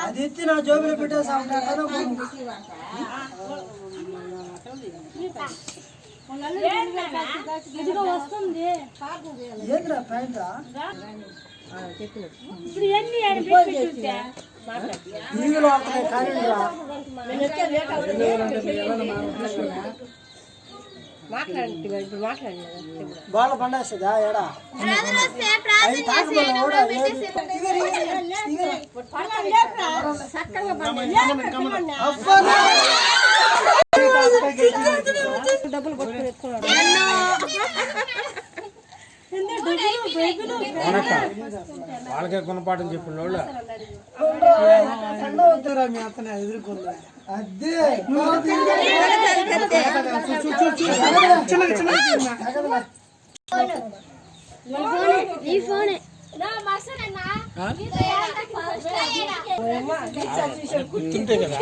అది ఎత్తి నా జోబులో పెట్టేసా వస్తుంది ఏంద్రా ప్యాంట్ బాల పండేస్తుందా ఎడా డబ్బులు వాళ్ళకే గుణపాఠం చెప్పిన వాళ్ళు మీ అతను ఎదుర్కొందా అదే గుర్తుంటే కదా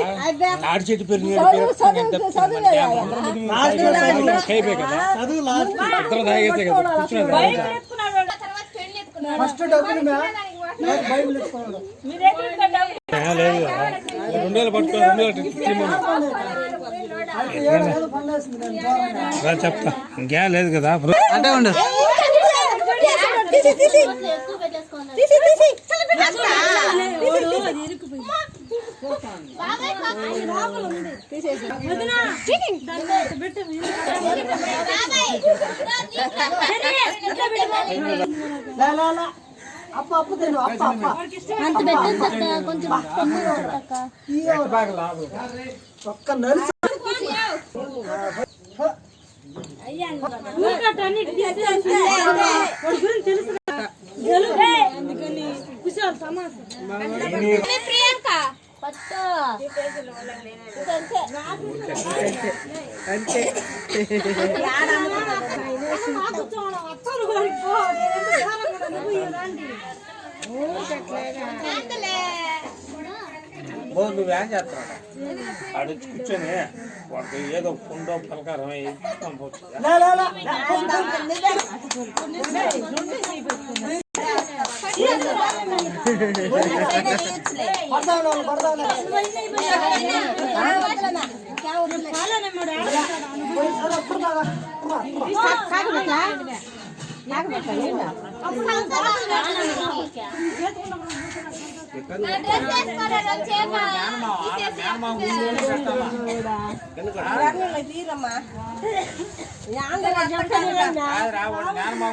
ఆడి చెట్టు పెరిగి కదా ఇద్దరు తాగేస్తే కదా ఫస్ట్ డబ్బులు బైబిల్ లేదు 2000 పట్టుకో 2000 చెప్తా ఇంకేం లేదు కదా అంటే ఉండదు అప్ప అప్పు తిను అప్ప అప్ప కొంచెం ఒక్క నలిసి నువ్వేం చేస్తావు ఆడు కూర్చొని వాడికి ఏదో పుండో పలకారం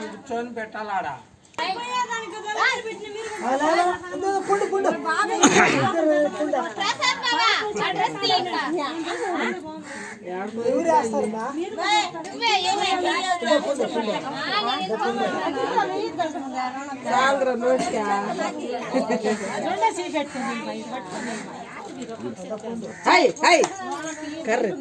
కూర్చొని పెట్టాలాడా కర్రీ